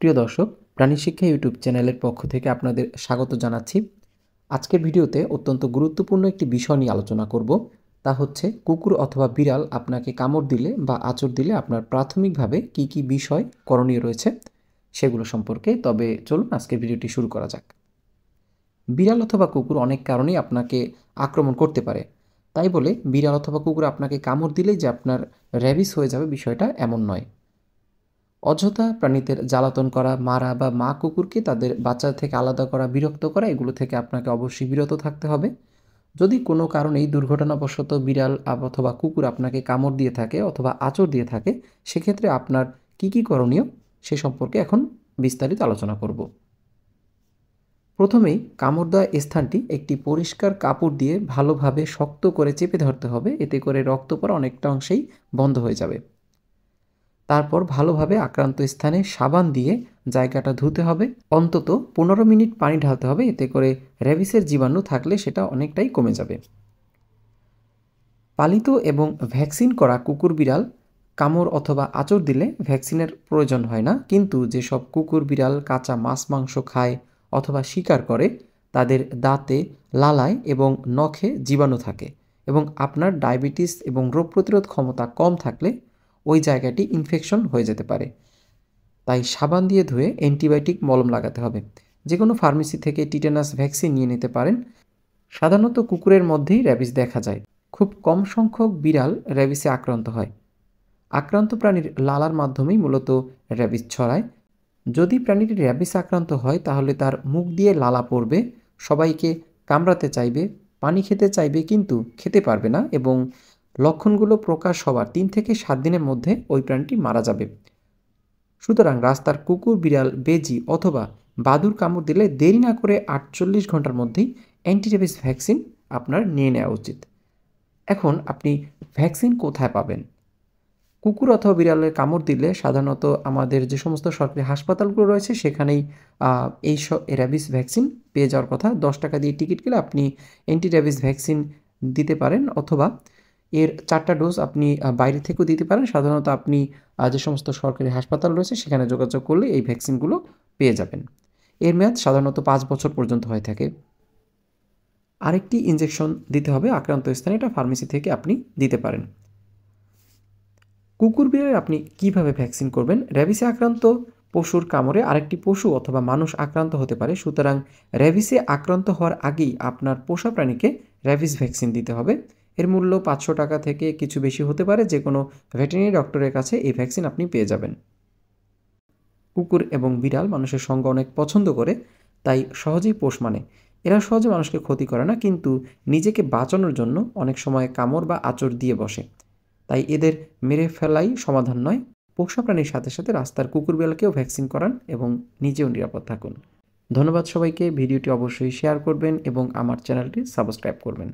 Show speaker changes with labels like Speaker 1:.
Speaker 1: প্রিয় দর্শক, প্রাণী শিক্ষা ইউটিউব চ্যানেলের পক্ষ থেকে আপনাদের স্বাগত জানাচ্ছি। আজকের ভিডিওতে অত্যন্ত গুরুত্বপূর্ণ একটি বিষয় নিয়ে আলোচনা করব। তা হচ্ছে কুকুর অথবা বিড়াল আপনাকে কামড় দিলে বা আঁচড় দিলে আপনার প্রাথমিকভাবে কি কি বিষয় করণীয় রয়েছে সেগুলো সম্পর্কে। তবে চলুন আজকের ভিডিওটি শুরু করা যাক। বিড়াল অথবা কুকুর অনেক কারণেই আপনাকে আক্রমণ করতে পারে। তাই বলে বিড়াল অথবা কুকুর আপনাকে কামড় দিলেই যে আপনার র্যাবিস হয়ে যাবে বিষয়টা এমন নয়। অযথা প্রাণীদের জ্বালাতন করা, মারা বা মা কুকুরকে তাদের বাচ্চা থেকে আলাদা করা, বিরক্ত করা এগুলো থেকে আপনাকে অবশ্যই বিরত থাকতে হবে। যদি কোনো কারণেই দুর্ঘটনাবশত বিড়াল অথবা কুকুর আপনাকে কামড় দিয়ে থাকে অথবা আঁচড় দিয়ে থাকে, সেক্ষেত্রে আপনার কী করণীয় সে সম্পর্কে এখন বিস্তারিত আলোচনা করব। প্রথমেই কামড় দেওয়া স্থানটি একটি পরিষ্কার কাপড় দিয়ে ভালোভাবে শক্ত করে চেপে ধরতে হবে, এতে করে রক্ত পড়া অনেকটা অংশেই বন্ধ হয়ে যাবে। তারপর ভালোভাবে আক্রান্ত স্থানে সাবান দিয়ে জায়গাটা ধুতে হবে। অন্তত 15 মিনিট পানি ঢালতে হবে, এতে করে র্যাবিসের জীবাণু থাকলে সেটা অনেকটাই কমে যাবে। পালিত এবং ভ্যাকসিন করা কুকুর বিড়াল কামড় অথবা আঁচড় দিলে ভ্যাকসিনের প্রয়োজন হয় না, কিন্তু যেসব কুকুর বিড়াল কাঁচা মাছ মাংস খায় অথবা শিকার করে তাদের দাঁতে, লালায় এবং নখে জীবাণু থাকে, এবং আপনার ডায়াবেটিস এবং রোগ প্রতিরোধ ক্ষমতা কম থাকলে ওই জায়গাটি ইনফেকশন হয়ে যেতে পারে। তাই সাবান দিয়ে ধুয়ে অ্যান্টিবায়োটিক মলম লাগাতে হবে। যে কোনো ফার্মেসি থেকে টিটেনাস ভ্যাকসিন নিয়ে নিতে পারেন। সাধারণত কুকুরের মধ্যেই র্যাবিস দেখা যায়। খুব কম সংখ্যক বিড়াল র্যাবিসে আক্রান্ত হয়। আক্রান্ত প্রাণীর লালার মাধ্যমেই মূলত র্যাবিস ছড়ায়। যদি প্রাণীটি র্যাবিস আক্রান্ত হয় তাহলে তার মুখ দিয়ে লালা পড়বে, সবাইকে কামড়াতে চাইবে, পানি খেতে চাইবে কিন্তু খেতে পারবে না, এবং লক্ষণগুলো প্রকাশ হওয়ার 3 থেকে 7 দিনের মধ্যে ওই প্রাণীটি মারা যাবে। সুতরাং রাস্তার কুকুর, বিড়াল, বেজি অথবা বাদুড় কামড় দিলে দেরি না করে 48 ঘন্টার মধ্যেই অ্যান্টিরেবিস ভ্যাকসিন আপনার নিয়ে নেওয়া উচিত। এখন আপনি ভ্যাকসিন কোথায় পাবেন? কুকুর অথবা বিড়ালের কামড় দিলে সাধারণত আমাদের যে সমস্ত সরকারি হাসপাতালগুলো রয়েছে সেখানেই এই র্যাবিস ভ্যাকসিন পেয়ে যাওয়ার কথা। 10 টাকা দিয়ে টিকিট কেটে আপনি অ্যান্টি র্যাবিস ভ্যাকসিন দিতে পারেন, অথবা এর 4টা ডোজ আপনি বাইরে থেকেও দিতে পারেন। সাধারণত আপনি যে সমস্ত সরকারি হাসপাতাল রয়েছে সেখানে যোগাযোগ করলে এই ভ্যাকসিনগুলো পেয়ে যাবেন। এর মেয়াদ সাধারণত 5 বছর পর্যন্ত হয়ে থাকে। আরেকটি ইনজেকশন দিতে হবে আক্রান্ত স্থানে, এটা ফার্মেসি থেকে আপনি দিতে পারেন। কুকুর বিড়ালের আপনি কিভাবে ভ্যাকসিন করবেন? র্যাবিসে আক্রান্ত পশুর কামড়ে আরেকটি পশু অথবা মানুষ আক্রান্ত হতে পারে, সুতরাং র্যাবিসে আক্রান্ত হওয়ার আগেই আপনার পোষা প্রাণীকে র্যাবিস ভ্যাকসিন দিতে হবে। এর মূল্য 500 টাকা থেকে কিছু বেশি হতে পারে। যে কোনো ভেটেরিনারি ডক্টরের কাছে এই ভ্যাকসিন আপনি পেয়ে যাবেন। কুকুর এবং বিড়াল মানুষের সঙ্গ অনেক পছন্দ করে, তাই সহজেই পোষ মানে। এরা সহজে মানুষকে ক্ষতি করে না, কিন্তু নিজেকে বাঁচানোর জন্য অনেক সময় কামড় বা আঁচড় দিয়ে বসে। তাই এদের মেরে ফেলাই সমাধান নয়। পোষা প্রাণীর সাথে সাথে রাস্তার কুকুর বিড়ালকেও ভ্যাকসিন করান এবং নিজেও নিরাপদ থাকুন। ধন্যবাদ সবাইকে। ভিডিওটি অবশ্যই শেয়ার করবেন এবং আমার চ্যানেলটি সাবস্ক্রাইব করবেন।